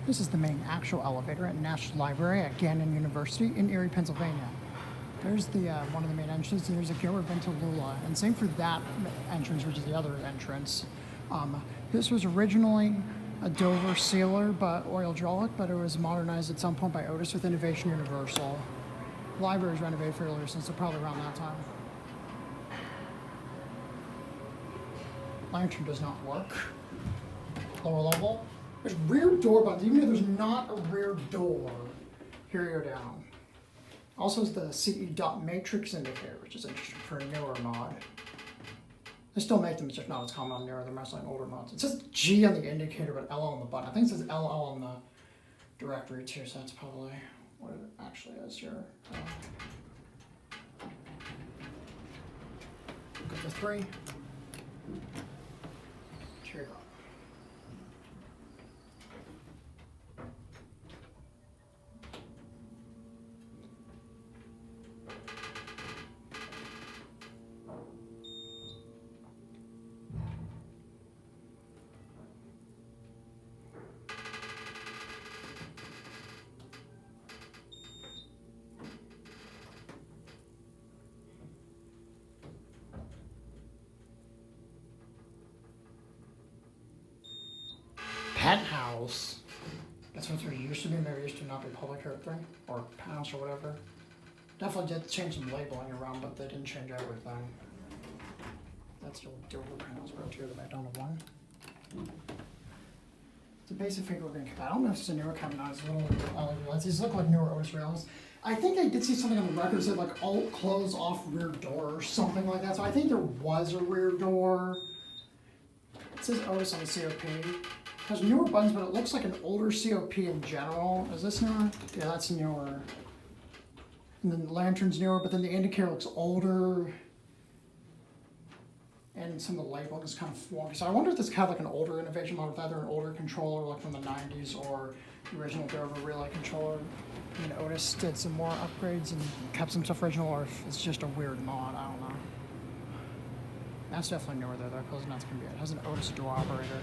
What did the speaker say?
This is the main actual elevator at Nash Library at Gannon University in Erie, Pennsylvania. There's the one of the main entrances. There's a Gilbert Ventolula, and same for that entrance, which is the other entrance. This was originally a Dover Seelar, but Oildraulic, but it was modernized at some point by Otis with Innovation Universal. The library was renovated fairly recently, so probably around that time. Lantern does not work. Lower level. There's rear door buttons, even if there's not a rear door. Here you go down. Also is the CE dot matrix indicator, which is interesting for a newer mod. They still make them, it's just not as common on newer, they're mostly on older mods. It says G on the indicator, but LL on the button. I think it says LL on the directory too, so that's probably what it actually is here. Go to 3. Here you go. Penthouse. That's what it used to be. Maybe it used to not be public or thing, or penthouse or whatever. Definitely did change some labeling around, but they didn't change everything. That's the old Dover penthouse road here, the McDonald one. It's a basic figure we're going to keep. I don't know if it's a newer coming out. It's a little LED lights. These look like newer Otis rails. I think I did see something on the record that said like alt close off rear door or something like that. So I think there was a rear door. It says Otis on the COP. Has newer buttons, but it looks like an older COP in general. Is this newer? Yeah, that's newer. And then the lantern's newer, but then the indicator looks older. And some of the labeling is kind of wonky. So I wonder if this is kind of like an older innovation model, with either an older controller like from the 90s or the original Dover relay controller. And Otis did some more upgrades and kept some stuff original, or if it's just a weird mod, I don't know. That's definitely newer though, because that's going to be it. It has an Otis dual operator.